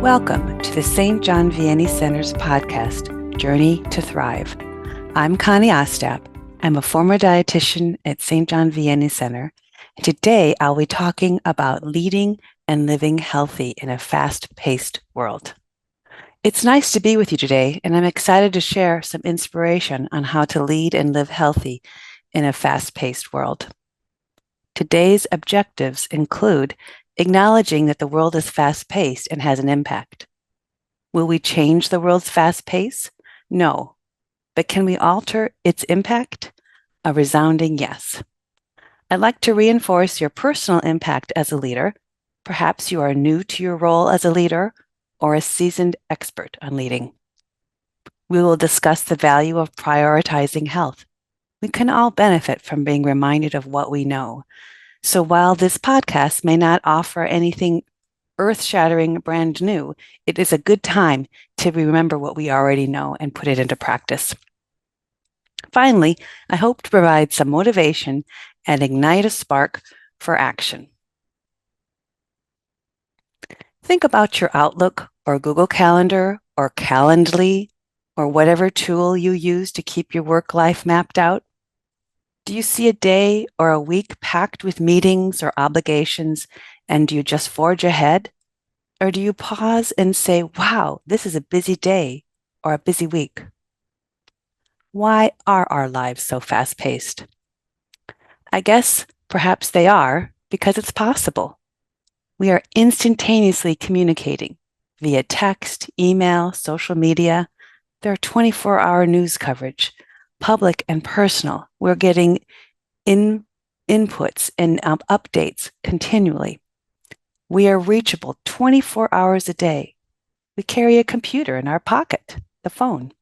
Welcome to the St. John Vianney Center's podcast, Journey to Thrive. I'm Connie Ostap. I'm a former dietitian at St. John Vianney Center. And today I'll be talking about leading and living healthy in a fast-paced world. It's nice to be with you today, and I'm excited to share some inspiration on how to lead and live healthy in a fast-paced world. Today's objectives include acknowledging that the world is fast-paced and has an impact. Will we change the world's fast pace? No. But can we alter its impact? A resounding yes. I'd like to reinforce your personal impact as a leader. Perhaps you are new to your role as a leader or a seasoned expert on leading. We will discuss the value of prioritizing health. We can all benefit from being reminded of what we know. So while this podcast may not offer anything earth-shattering brand new, it is a good time to remember what we already know and put it into practice. Finally, I hope to provide some motivation and ignite a spark for action. Think about your Outlook or Google Calendar or Calendly or whatever tool you use to keep your work life mapped out. Do you see a day or a week packed with meetings or obligations, and do you just forge ahead? Or do you pause and say, wow, this is a busy day or a busy week? Why are our lives so fast-paced? I guess perhaps they are because it's possible. We are instantaneously communicating via text, email, social media. There are 24-hour news coverage, public and personal. We're getting inputs and updates continually. We are reachable 24 hours a day. We carry a computer in our pocket, the phone.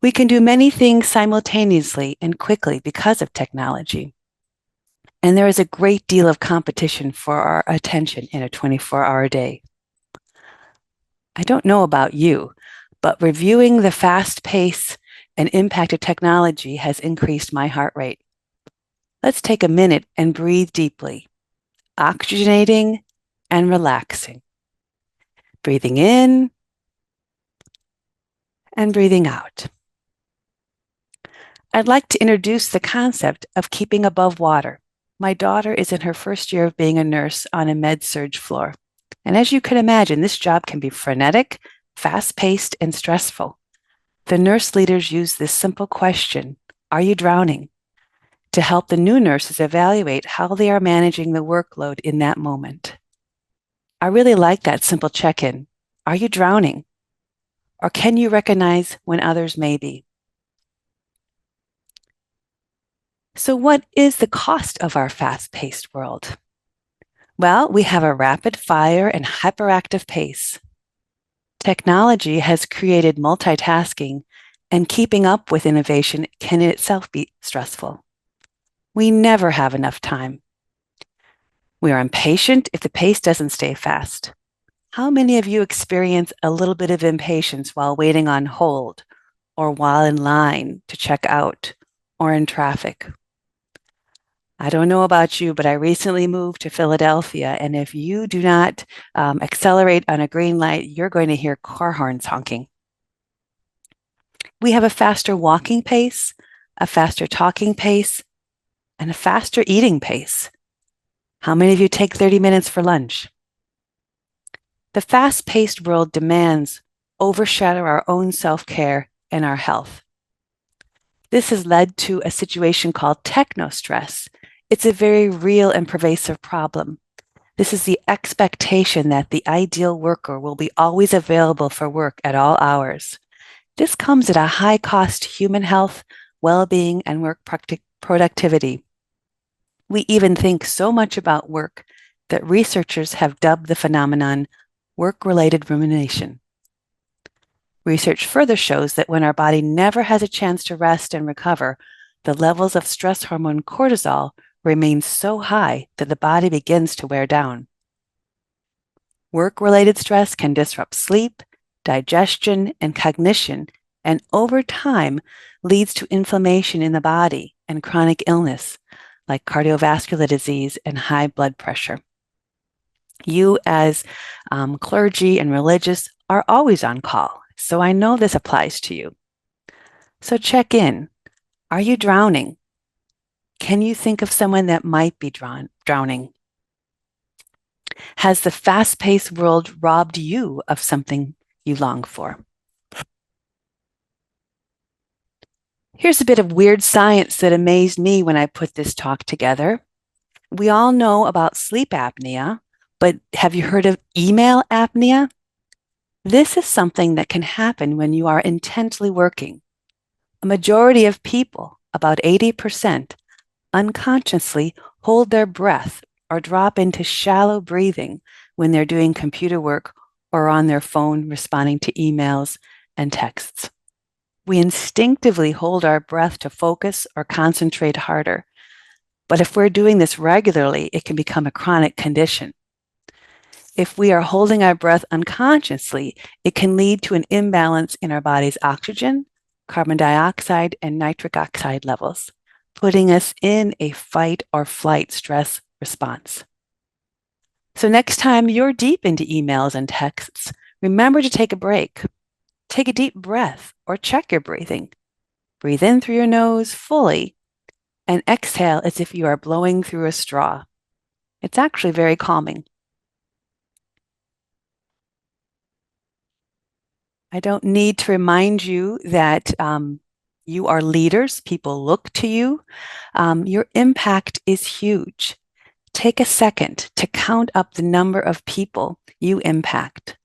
We can do many things simultaneously and quickly because of technology. And there is a great deal of competition for our attention in a 24-hour day. I don't know about you, but reviewing the fast pace and impact of technology has increased my heart rate. Let's take a minute and breathe deeply, oxygenating and relaxing. Breathing in and breathing out. I'd like to introduce the concept of keeping above water. My daughter is in her first year of being a nurse on a med-surg floor. And as you can imagine, this job can be frenetic, fast-paced, and stressful. The nurse leaders use this simple question, are you drowning? To help the new nurses evaluate how they are managing the workload in that moment. I really like that simple check-in. Are you drowning? Or can you recognize when others may be? So what is the cost of our fast-paced world? Well, we have a rapid-fire and hyperactive pace. Technology has created multitasking, and keeping up with innovation can in itself be stressful. We never have enough time. We are impatient if the pace doesn't stay fast. How many of you experience a little bit of impatience while waiting on hold, or while in line to check out, or in traffic? I don't know about you, but I recently moved to Philadelphia, and if you do not accelerate on a green light, you're going to hear car horns honking. We have a faster walking pace, a faster talking pace, and a faster eating pace. How many of you take 30 minutes for lunch? The fast-paced world demands overshadow our own self-care and our health. This has led to a situation called techno-stress. It's a very real and pervasive problem. This is the expectation that the ideal worker will be always available for work at all hours. This comes at a high cost to human health, well-being, and work productivity. We even think so much about work that researchers have dubbed the phenomenon work-related rumination. Research further shows that when our body never has a chance to rest and recover, the levels of stress hormone cortisol remain so high that the body begins to wear down. Work-related stress can disrupt sleep, digestion, and cognition, and over time leads to inflammation in the body and chronic illness like cardiovascular disease and high blood pressure. You, as clergy and religious, are always on call, so I know this applies to you. So check in. Are you drowning? Can you think of someone that might be drowning? Has the fast-paced world robbed you of something you long for? Here's a bit of weird science that amazed me when I put this talk together. We all know about sleep apnea, but have you heard of email apnea? This is something that can happen when you are intensely working. A majority of people, about 80%, unconsciously hold their breath or drop into shallow breathing when they're doing computer work or on their phone responding to emails and texts. We instinctively hold our breath to focus or concentrate harder. But if we're doing this regularly, it can become a chronic condition. If we are holding our breath unconsciously, it can lead to an imbalance in our body's oxygen, carbon dioxide, and nitric oxide levels, putting us in a fight or flight stress response. So next time you're deep into emails and texts, remember to take a break. Take a deep breath or check your breathing. Breathe in through your nose fully and exhale as if you are blowing through a straw. It's actually very calming. I don't need to remind you that you are leaders. People look to you. Your impact is huge. Take a second to count up the number of people you impact,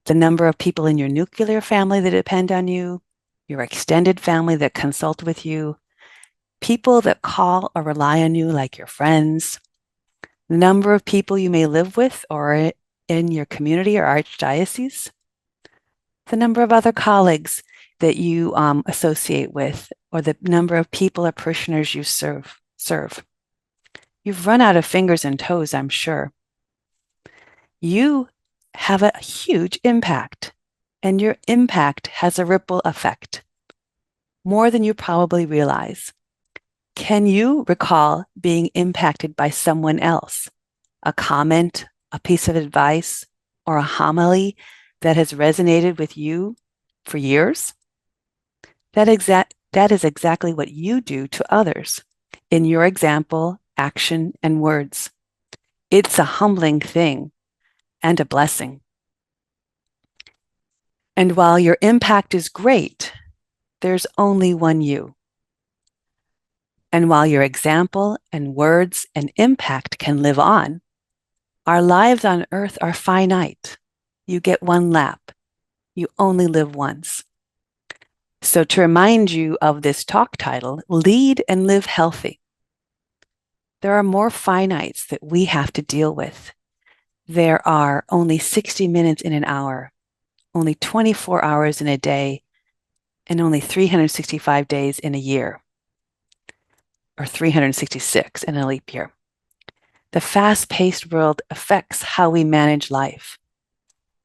the number of people in your nuclear family that depend on you, your extended family that consult with you, people that call or rely on you, like your friends, the number of people you may live with or in your community or archdiocese, the number of other colleagues that you associate with, or the number of people or parishioners you serve. You've run out of fingers and toes, I'm sure. You have a huge impact, and your impact has a ripple effect, more than you probably realize. Can you recall being impacted by someone else? A comment, a piece of advice, or a homily that has resonated with you for years? That is exactly what you do to others in your example, action, and words. It's a humbling thing and a blessing. And while your impact is great, there's only one you. And while your example and words and impact can live on, our lives on earth are finite. You get one lap. You only live once. So to remind you of this talk title, Lead and Live Healthy, there are more finites that we have to deal with. There are only 60 minutes in an hour, only 24 hours in a day, and only 365 days in a year, or 366 in a leap year. The fast-paced world affects how we manage life.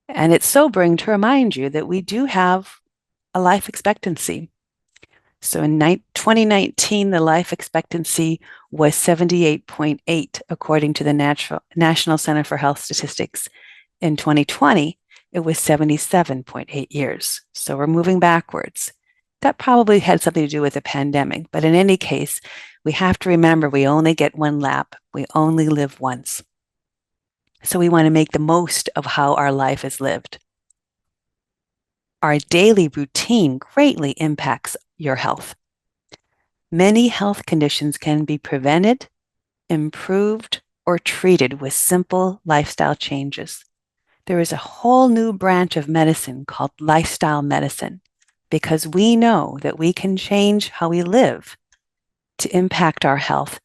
And it's sobering to remind you that we do have a life expectancy. So in 2019, the life expectancy was 78.8, according to the National Center for Health Statistics. In 2020, it was 77.8 years. So we're moving backwards. That probably had something to do with the pandemic. But in any case, we have to remember we only get one lap. We only live once. So we want to make the most of how our life is lived. Our daily routine greatly impacts your health. Many health conditions can be prevented, improved, or treated with simple lifestyle changes. There is a whole new branch of medicine called lifestyle medicine, because we know that we can change how we live to impact our health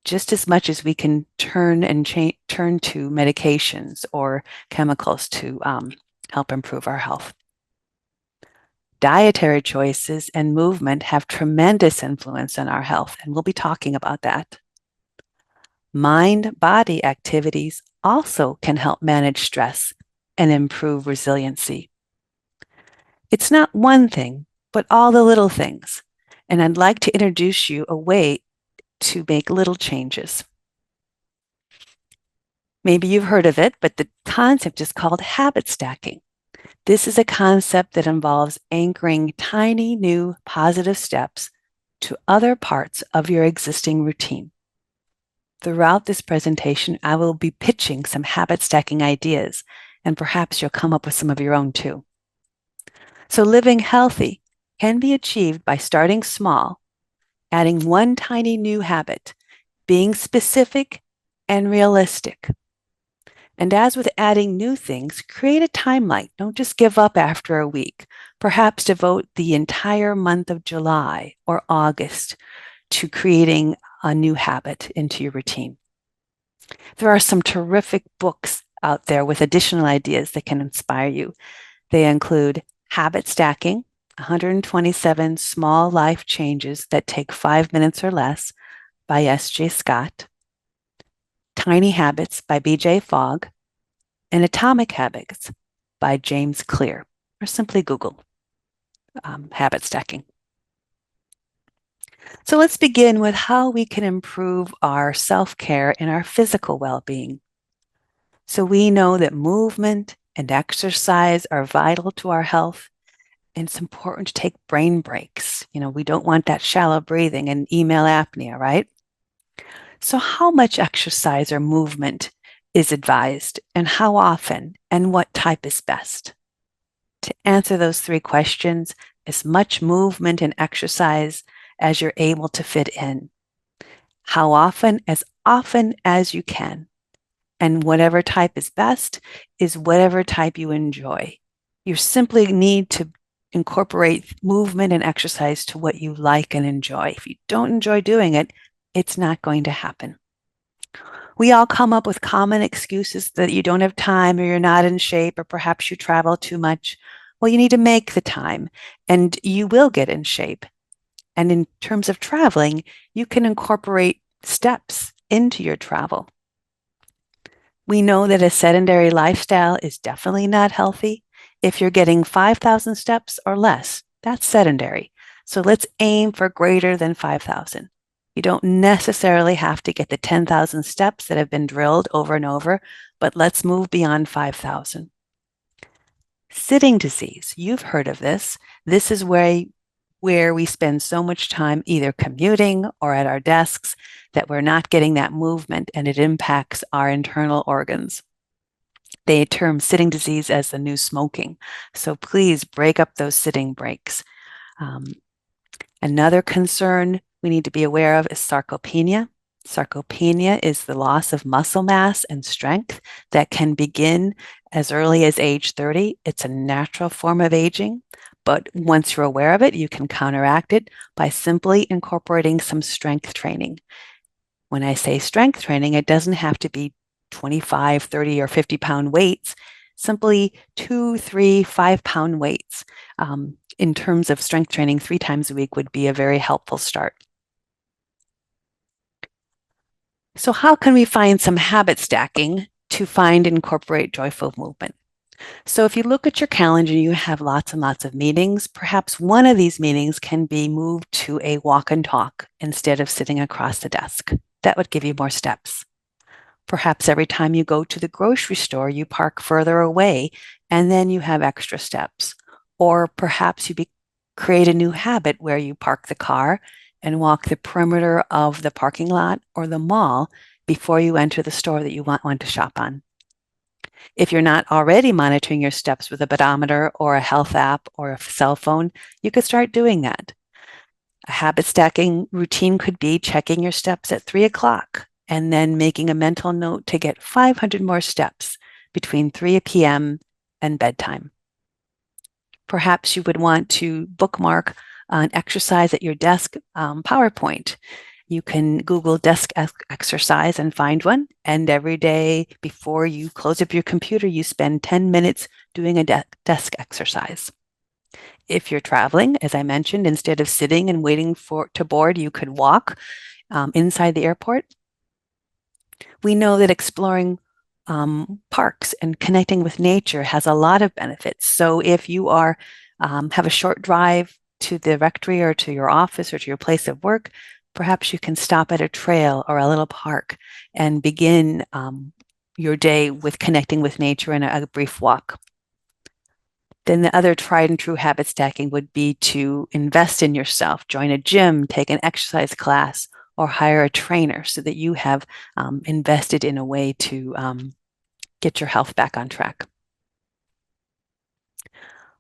just as much as we can turn to medications or chemicals to help improve our health. Dietary choices and movement have tremendous influence on our health, and we'll be talking about that. Mind-body activities also can help manage stress and improve resiliency. It's not one thing, but all the little things. And I'd like to introduce you a way to make little changes. Maybe you've heard of it, but the concept is called habit stacking. This is a concept that involves anchoring tiny new positive steps to other parts of your existing routine. Throughout this presentation, I will be pitching some habit stacking ideas, and perhaps you'll come up with some of your own too. So living healthy can be achieved by starting small, adding one tiny new habit, being specific and realistic. And as with adding new things, create a timeline. Don't just give up after a week. Perhaps devote the entire month of July or August to creating a new habit into your routine. There are some terrific books out there with additional ideas that can inspire you. They include Habit Stacking, 127 Small Life Changes That Take 5 Minutes or Less by S.J. Scott, Tiny Habits by B.J. Fogg, and Atomic Habits by James Clear, or simply Google habit stacking. So let's begin with how we can improve our self-care and our physical well-being. So we know that movement and exercise are vital to our health, and it's important to take brain breaks. We don't want that shallow breathing and email apnea, right? So how much exercise or movement is advised, and how often, and what type is best? To answer those three questions, as much movement and exercise as you're able to fit in. How often? As often as you can. And whatever type is best is whatever type you enjoy. You simply need to incorporate movement and exercise to what you like and enjoy. If you don't enjoy doing it, it's not going to happen. We all come up with common excuses that you don't have time, or you're not in shape, or perhaps you travel too much. Well, you need to make the time, and you will get in shape. And in terms of traveling, you can incorporate steps into your travel. We know that a sedentary lifestyle is definitely not healthy. If you're getting 5,000 steps or less, that's sedentary. So let's aim for greater than 5,000. You don't necessarily have to get the 10,000 steps that have been drilled over and over, but let's move beyond 5,000. Sitting disease, you've heard of this. This is where we spend so much time either commuting or at our desks that we're not getting that movement, and it impacts our internal organs. They term sitting disease as the new smoking. So please break up those sitting breaks. Another concern we need to be aware of is sarcopenia. Sarcopenia is the loss of muscle mass and strength that can begin as early as age 30. It's a natural form of aging, but once you're aware of it, you can counteract it by simply incorporating some strength training. When I say strength training, it doesn't have to be 25, 30, or 50-pound weights, simply 2, 3, 5-pound weights. In terms of strength training, 3 times a week would be a very helpful start. So how can we find some habit stacking to find and incorporate joyful movement? So if you look at your calendar, you have lots and lots of meetings. Perhaps one of these meetings can be moved to a walk and talk instead of sitting across the desk. That would give you more steps. Perhaps every time you go to the grocery store, you park further away and then you have extra steps. Or perhaps you create a new habit where you park the car and walk the perimeter of the parking lot or the mall before you enter the store that you want to shop on. If you're not already monitoring your steps with a pedometer or a health app or a cell phone, you could start doing that. A habit stacking routine could be checking your steps at 3 o'clock and then making a mental note to get 500 more steps between 3 p.m. and bedtime. Perhaps you would want to bookmark an exercise at your desk PowerPoint. You can Google desk exercise and find one. And every day before you close up your computer, you spend 10 minutes doing a desk exercise. If you're traveling, as I mentioned, instead of sitting and waiting to board, you could walk inside the airport. We know that exploring parks and connecting with nature has a lot of benefits. So if you have a short drive to the rectory or to your office or to your place of work, perhaps you can stop at a trail or a little park and begin your day with connecting with nature and a brief walk. Then the other tried and true habit stacking would be to invest in yourself, join a gym, take an exercise class, or hire a trainer so that you have invested in a way to get your health back on track.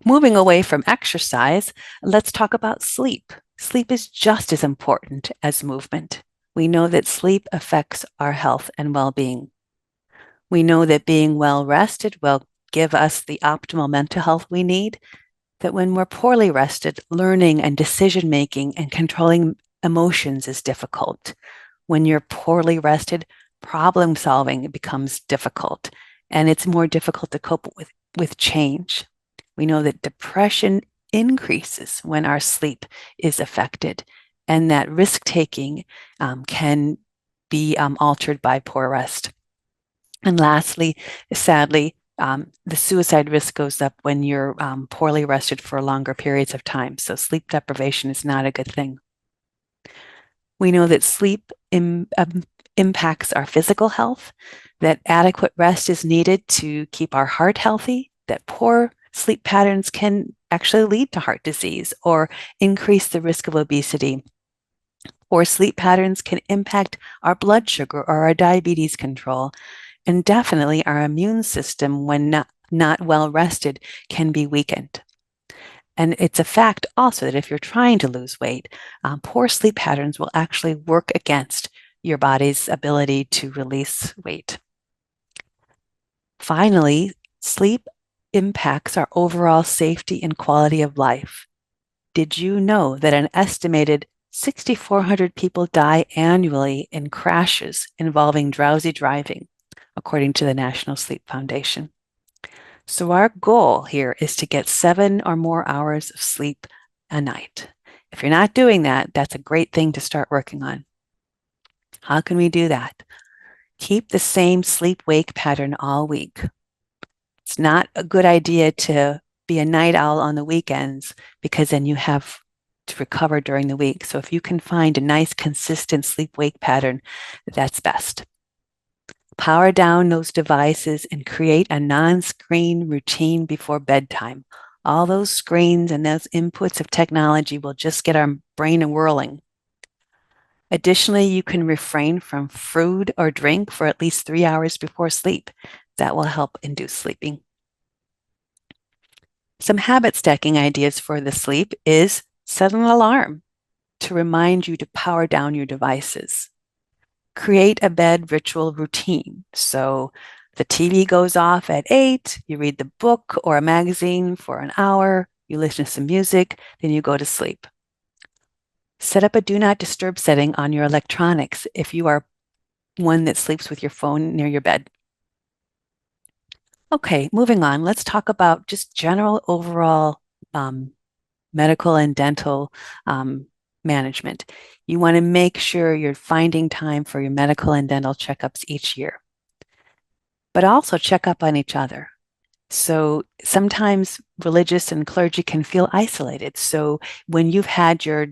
Moving away from exercise, let's talk about sleep. Sleep is just as important as movement. We know that sleep affects our health and well-being. We know that being well rested will give us the optimal mental health we need, that when we're poorly rested, learning and decision making and controlling emotions is difficult. When you're poorly rested, problem solving becomes difficult, and it's more difficult to cope with change. We know that depression increases when our sleep is affected, and that risk taking can be altered by poor rest. And lastly, sadly, the suicide risk goes up when you're poorly rested for longer periods of time. So sleep deprivation is not a good thing. We know that sleep impacts our physical health, that adequate rest is needed to keep our heart healthy, that poor sleep patterns can actually lead to heart disease or increase the risk of obesity. Poor sleep patterns can impact our blood sugar or our diabetes control, and definitely our immune system, when not well rested, can be weakened. And it's a fact also that if you're trying to lose weight, poor sleep patterns will actually work against your body's ability to release weight. Finally, sleep impacts our overall safety and quality of life. Did you know that an estimated 6,400 people die annually in crashes involving drowsy driving, according to the National Sleep Foundation? So our goal here is to get 7 or more hours of sleep a night. If you're not doing that, that's a great thing to start working on. How can we do that? Keep the same sleep-wake pattern all week. It's not a good idea to be a night owl on the weekends because then you have to recover during the week. So if you can find a nice, consistent sleep-wake pattern, that's best. Power down those devices and create a non-screen routine before bedtime. All those screens and those inputs of technology will just get our brain whirling. Additionally, you can refrain from food or drink for at least 3 hours before sleep. That will help induce sleeping. Some habit stacking ideas for the sleep is set an alarm to remind you to power down your devices. Create a bed ritual routine. So the TV goes off at 8, you read the book or a magazine for an hour, you listen to some music, then you go to sleep. Set up a do not disturb setting on your electronics if you are one that sleeps with your phone near your bed. Okay, moving on. Let's talk about just general overall medical and dental management. You want to make sure you're finding time for your medical and dental checkups each year, but also check up on each other. So sometimes religious and clergy can feel isolated. So when you've had your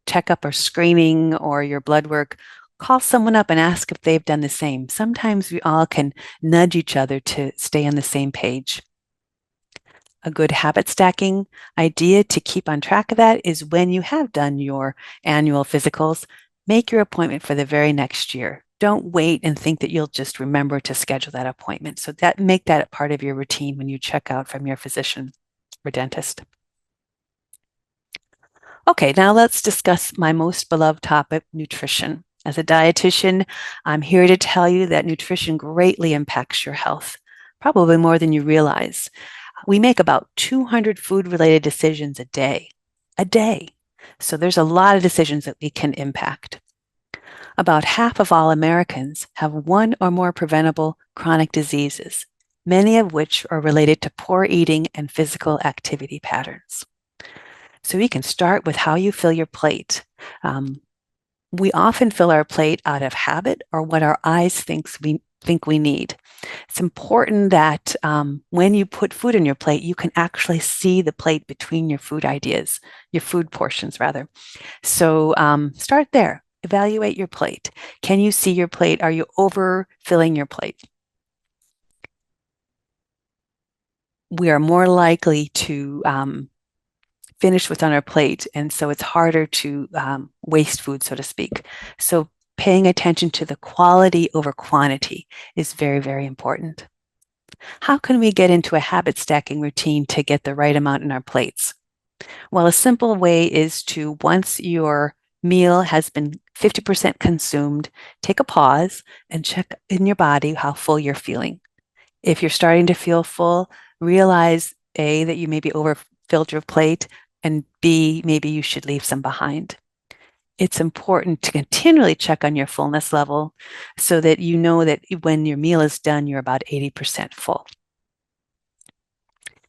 checkup or screening or your blood work, call someone up and ask if they've done the same. Sometimes we all can nudge each other to stay on the same page. A good habit stacking idea to keep on track of that is when you have done your annual physicals, make your appointment for the very next year. Don't wait and think that you'll just remember to schedule that appointment. So make that a part of your routine when you check out from your physician or dentist. Okay, now let's discuss my most beloved topic, nutrition. As a dietitian, I'm here to tell you that nutrition greatly impacts your health, probably more than you realize. We make about 200 food-related decisions a day. So there's a lot of decisions that we can impact. About half of all Americans have one or more preventable chronic diseases, many of which are related to poor eating and physical activity patterns. So we can start with how you fill your plate. We often fill our plate out of habit or what our eyes think we need. It's important that when you put food in your plate, you can actually see the plate between your food portions rather. So start there. Evaluate your plate. Can you see your plate? Are you overfilling your plate? we are more likely to finish what's on our plate. And so it's harder to waste food, so to speak. So paying attention to the quality over quantity is very, very important. How can we get into a habit stacking routine to get the right amount in our plates? Well, a simple way is to, once your meal has been 50% consumed, take a pause and check in your body how full you're feeling. If you're starting to feel full, realize A, that you maybe overfilled your plate, and B, maybe you should leave some behind. It's important to continually check on your fullness level so that you know that when your meal is done, you're about 80% full.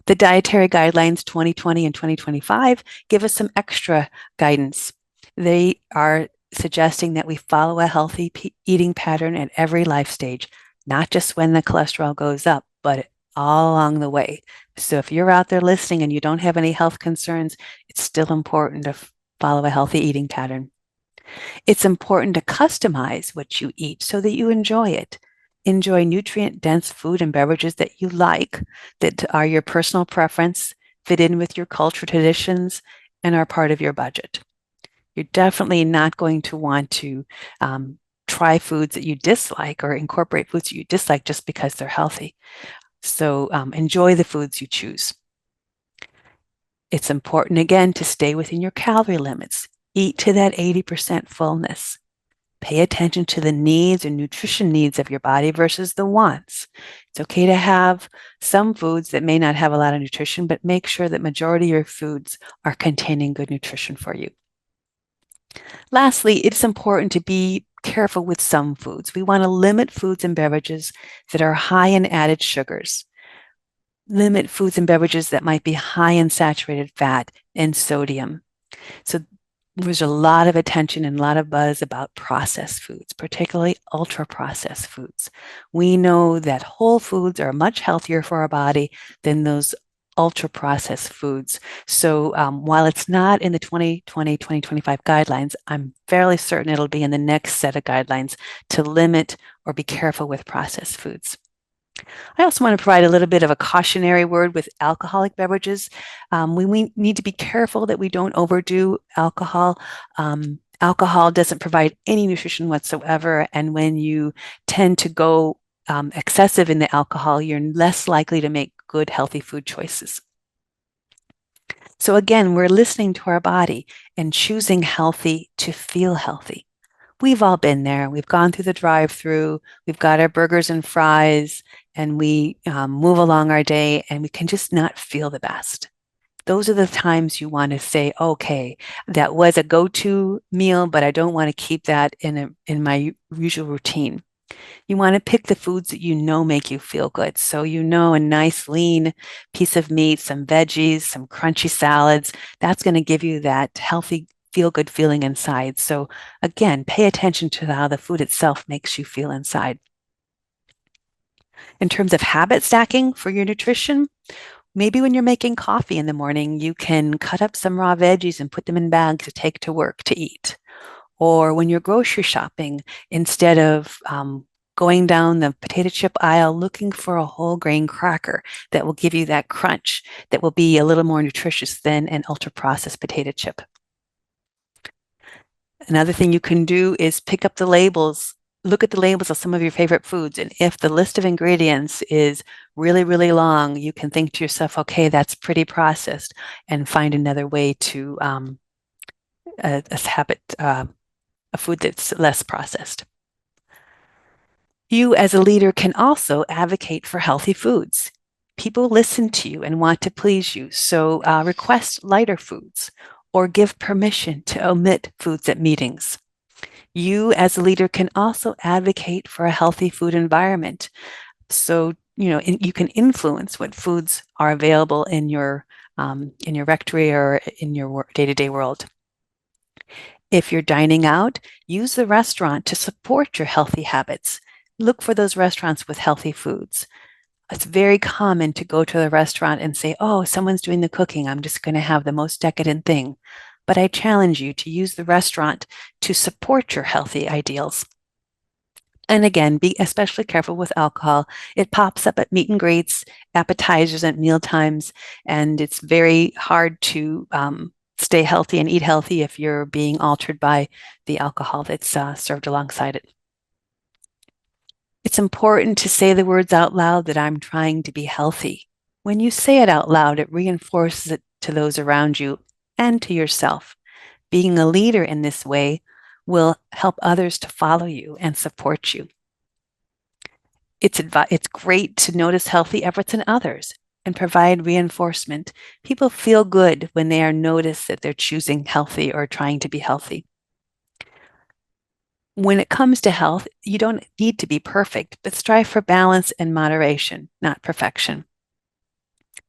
The Dietary Guidelines 2020 and 2025 give us some extra guidance. They are suggesting that we follow a healthy eating pattern at every life stage, not just when the cholesterol goes up, but all along the way. So if you're out there listening and you don't have any health concerns, it's still important to follow a healthy eating pattern. It's important to customize what you eat so that you enjoy it. Enjoy nutrient-dense food and beverages that you like, that are your personal preference, fit in with your culture traditions, and are part of your budget. You're definitely not going to want to try foods that you dislike or incorporate foods that you dislike just because they're healthy. So enjoy the foods you choose. It's important, again, to stay within your calorie limits. Eat to that 80% fullness. Pay attention to the needs and nutrition needs of your body versus the wants. It's okay to have some foods that may not have a lot of nutrition, but make sure that majority of your foods are containing good nutrition for you. Lastly, it's important to be careful with some foods. We want to limit foods and beverages that are high in added sugars. Limit foods and beverages that might be high in saturated fat and sodium. So there's a lot of attention and a lot of buzz about processed foods, particularly ultra-processed foods. We know that whole foods are much healthier for our body than those ultra-processed foods. So while it's not in the 2020-2025 guidelines, I'm fairly certain it'll be in the next set of guidelines to limit or be careful with processed foods. I also want to provide a little bit of a cautionary word with alcoholic beverages. We need to be careful that we don't overdo alcohol. Alcohol doesn't provide any nutrition whatsoever, and when you tend to go excessive in the alcohol, you're less likely to make good, healthy food choices. So again, we're listening to our body and choosing healthy to feel healthy. We've all been there. We've gone through the drive-through, we've got our burgers and fries, and we move along our day and we can just not feel the best. Those are the times you want to say, okay, that was a go-to meal, but I don't want to keep that in my usual routine. You want to pick the foods that you know make you feel good. So you know a nice lean piece of meat, some veggies, some crunchy salads, that's going to give you that healthy feel-good feeling inside. So again, pay attention to how the food itself makes you feel inside. In terms of habit stacking for your nutrition, maybe when you're making coffee in the morning, you can cut up some raw veggies and put them in bags to take to work to eat. Or when you're grocery shopping, instead of going down the potato chip aisle looking for a whole grain cracker that will give you that crunch, that will be a little more nutritious than an ultra-processed potato chip. Another thing you can do is pick up the labels, look at the labels of some of your favorite foods. And if the list of ingredients is really, really long, you can think to yourself, okay, that's pretty processed, and find another way to a food that's less processed. You as a leader can also advocate for healthy foods. People listen to you and want to please you, so request lighter foods or give permission to omit foods at meetings. You as a leader can also advocate for a healthy food environment. So, you can influence what foods are available in your rectory or in your day-to-day world. If you're dining out, use the restaurant to support your healthy habits. Look for those restaurants with healthy foods. It's very common to go to the restaurant and say, oh, someone's doing the cooking, I'm just going to have the most decadent thing. But I challenge you to use the restaurant to support your healthy ideals. And again, be especially careful with alcohol. It pops up at meet and greets, appetizers at meal times, and it's very hard to stay healthy and eat healthy if you're being altered by the alcohol that's served alongside it. It's important to say the words out loud that I'm trying to be healthy. When you say it out loud, it reinforces it to those around you and to yourself. Being a leader in this way will help others to follow you and support you. It's great to notice healthy efforts in others and provide reinforcement. People feel good when they are noticed that they're choosing healthy or trying to be healthy. When it comes to health, you don't need to be perfect, but strive for balance and moderation, not perfection.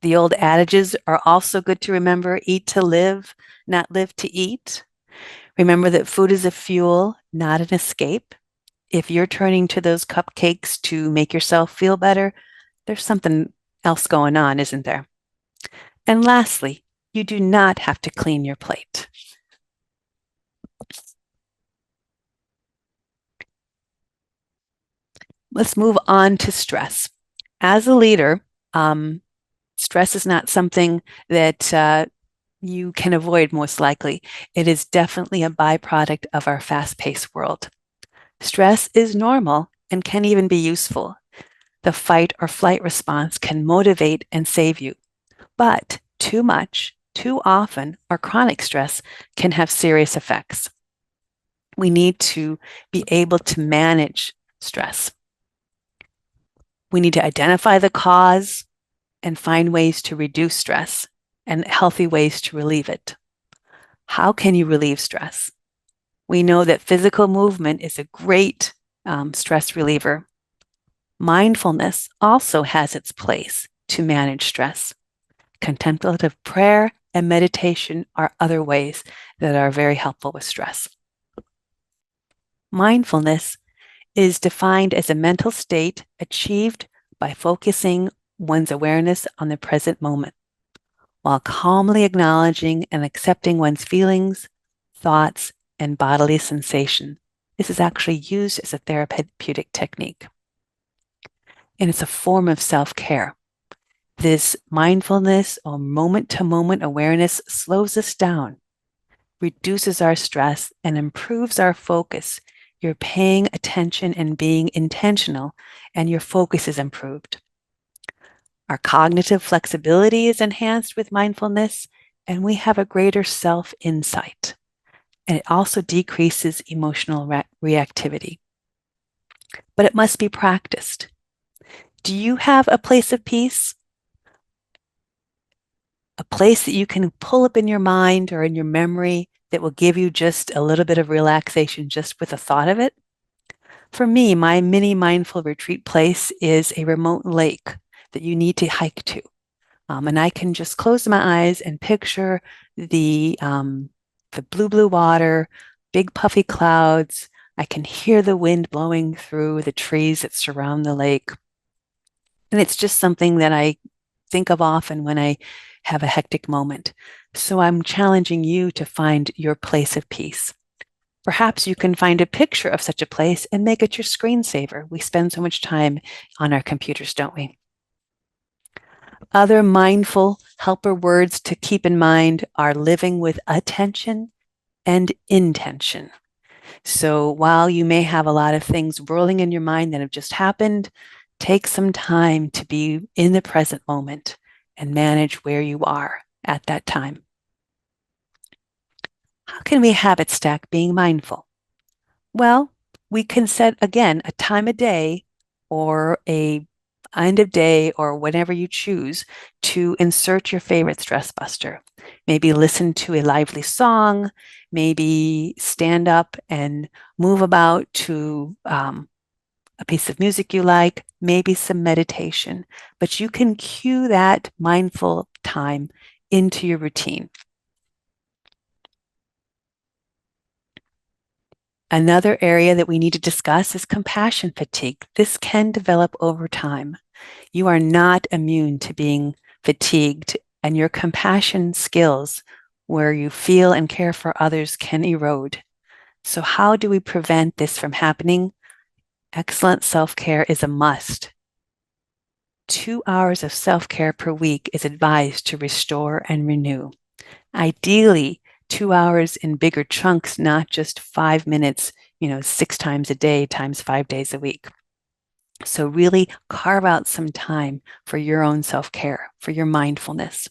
The old adages are also good to remember: eat to live, not live to eat. Remember that food is a fuel, not an escape. If you're turning to those cupcakes to make yourself feel better, there's something else going on, isn't there? And lastly, you do not have to clean your plate. Let's move on to stress. As a leader, stress is not something that you can avoid most likely. It is definitely a byproduct of our fast-paced world. Stress is normal and can even be useful. The fight or flight response can motivate and save you. But too much, too often, or chronic stress can have serious effects. We need to be able to manage stress. We need to identify the cause and find ways to reduce stress and healthy ways to relieve it. How can you relieve stress? We know that physical movement is a great stress reliever. Mindfulness also has its place to manage stress. Contemplative prayer and meditation are other ways that are very helpful with stress. Mindfulness is defined as a mental state achieved by focusing one's awareness on the present moment, while calmly acknowledging and accepting one's feelings, thoughts, and bodily sensation. This is actually used as a therapeutic technique. And it's a form of self-care. This mindfulness or moment-to-moment awareness slows us down, reduces our stress, and improves our focus. You're paying attention and being intentional, and your focus is improved. Our cognitive flexibility is enhanced with mindfulness, and we have a greater self-insight. And it also decreases emotional reactivity. But it must be practiced. Do you have a place of peace? A place that you can pull up in your mind or in your memory that will give you just a little bit of relaxation just with the thought of it? For me, my mini mindful retreat place is a remote lake that you need to hike to. And I can just close my eyes and picture the blue water, big puffy clouds. I can hear the wind blowing through the trees that surround the lake. And it's just something that I think of often when I have a hectic moment. So I'm challenging you to find your place of peace. Perhaps you can find a picture of such a place and make it your screensaver. We spend so much time on our computers, don't we? Other mindful helper words to keep in mind are living with attention and intention. So while you may have a lot of things whirling in your mind that have just happened, take some time to be in the present moment and manage where you are at that time. How can we habit stack being mindful? Well, we can set, again, a time of day or a end of day or whatever you choose to insert your favorite stress buster. Maybe listen to a lively song, maybe stand up and move about to a piece of music you like, maybe some meditation, but you can cue that mindful time into your routine. Another area that we need to discuss is compassion fatigue. This can develop over time. You are not immune to being fatigued, and your compassion skills, where you feel and care for others, can erode. So how do we prevent this from happening? Excellent self-care is a must. 2 hours of self-care per week is advised to restore and renew. Ideally, 2 hours in bigger chunks, not just 5 minutes, 6 times a day times 5 days a week. So really carve out some time for your own self-care, for your mindfulness.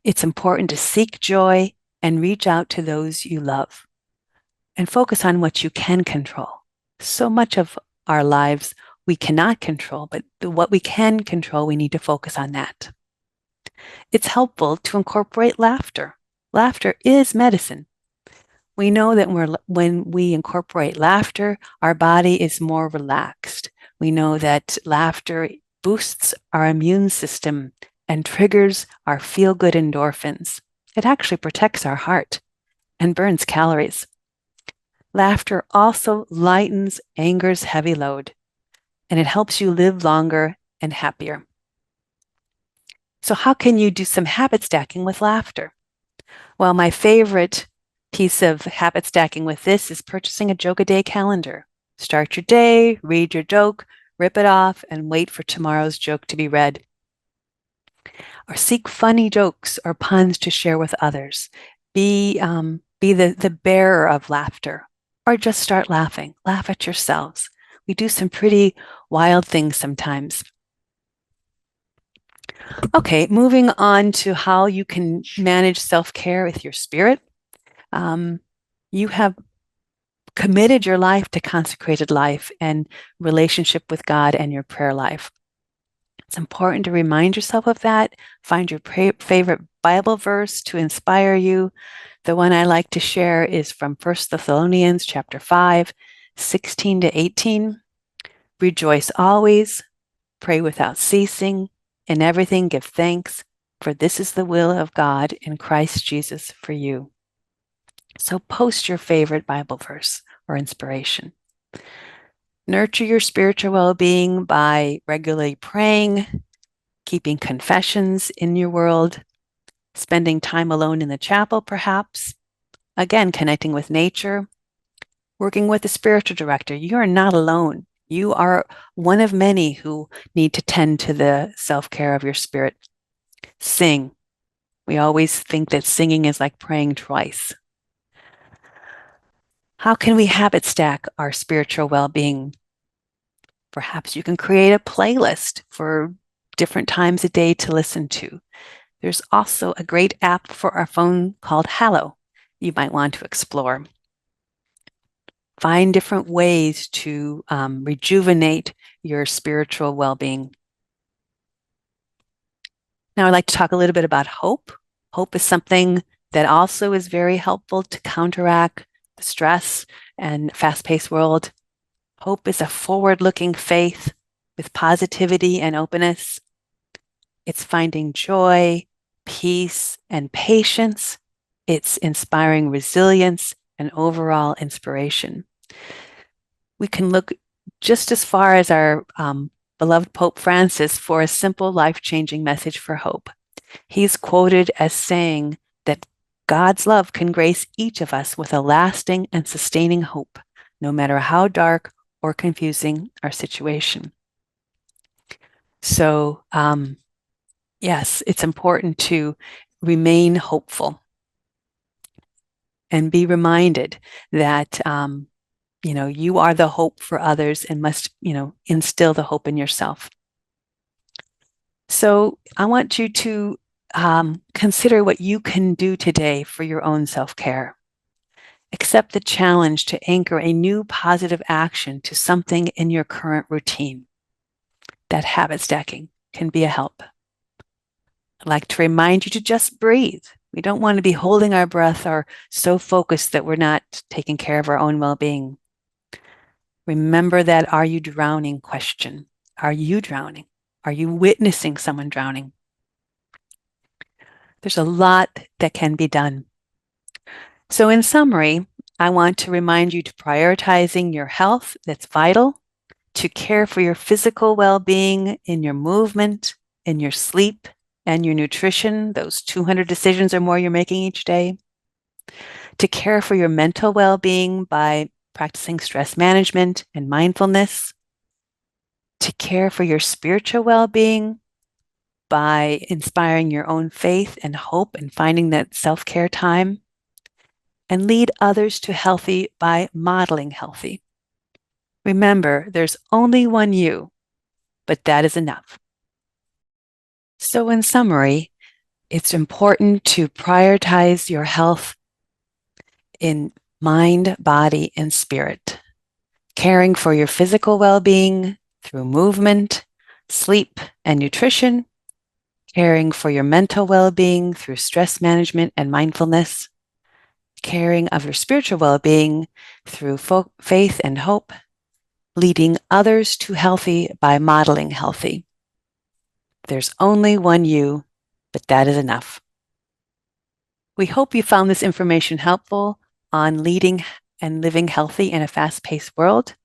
It's important to seek joy and reach out to those you love and focus on what you can control. So much of our lives we cannot control, but what we can control, we need to focus on that. It's helpful to incorporate laughter. Laughter is medicine. We know that when we incorporate laughter, our body is more relaxed. We know that laughter boosts our immune system and triggers our feel-good endorphins. It actually protects our heart and burns calories. Laughter also lightens anger's heavy load, and it helps you live longer and happier. So how can you do some habit stacking with laughter? Well, my favorite piece of habit stacking with this is purchasing a joke a day calendar. Start your day, read your joke, rip it off, and wait for tomorrow's joke to be read. Or seek funny jokes or puns to share with others. Be the bearer of laughter, or just start laughing. Laugh at yourselves. We do some pretty wild things sometimes. Okay, moving on to how you can manage self-care with your spirit. You have committed your life to consecrated life and relationship with God and your prayer life. It's important to remind yourself of that. Find your favorite Bible verse to inspire you. The one I like to share is from 1 Thessalonians chapter 5, 16 to 18. Rejoice always, pray without ceasing, in everything give thanks, for this is the will of God in Christ Jesus for you. So post your favorite Bible verse or inspiration. Nurture your spiritual well-being by regularly praying, keeping confessions in your world, spending time alone in the chapel, perhaps. Again, connecting with nature, working with a spiritual director. You are not alone. You are one of many who need to tend to the self-care of your spirit. Sing. We always think that singing is like praying twice. How can we habit stack our spiritual well-being? Perhaps you can create a playlist for different times a day to listen to. There's also a great app for our phone called Hallow you might want to explore. Find different ways to rejuvenate your spiritual well-being. Now, I'd like to talk a little bit about hope. Hope is something that also is very helpful to counteract the stress and fast-paced world. Hope is a forward-looking faith with positivity and openness. It's finding joy, peace, and patience. It's inspiring resilience and overall inspiration. We can look just as far as our beloved Pope Francis for a simple life-changing message for hope. He's quoted as saying that God's love can grace each of us with a lasting and sustaining hope, no matter how dark or confusing our situation. So, yes, it's important to remain hopeful and be reminded that, you are the hope for others and must, instill the hope in yourself. So I want you to consider what you can do today for your own self-care. Accept the challenge to anchor a new positive action to something in your current routine. That habit stacking can be a help. I'd like to remind you to just breathe. We don't want to be holding our breath or so focused that we're not taking care of our own well-being. Remember that "are you drowning" question. Are you drowning? Are you witnessing someone drowning? There's a lot that can be done. So in summary, I want to remind you to prioritizing your health, that's vital, to care for your physical well-being in your movement, in your sleep, and your nutrition, those 200 decisions or more you're making each day, to care for your mental well-being by practicing stress management and mindfulness, to care for your spiritual well-being by inspiring your own faith and hope and finding that self-care time, and lead others to healthy by modeling healthy. Remember, there's only one you, but that is enough. So in summary, it's important to prioritize your health in mind, body, and spirit, caring for your physical well-being through movement, sleep, and nutrition, caring for your mental well-being through stress management and mindfulness, caring of your spiritual well-being through faith and hope, leading others to healthy by modeling healthy. There's only one you, but that is enough. We hope you found this information helpful on leading and living healthy in a fast-paced world.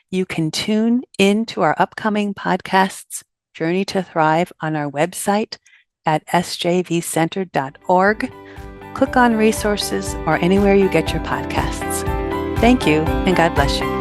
You can tune in to our upcoming podcasts, Journey to Thrive, on our website at sjvcenter.org. Click on resources or anywhere you get your podcasts. Thank you, and God bless you.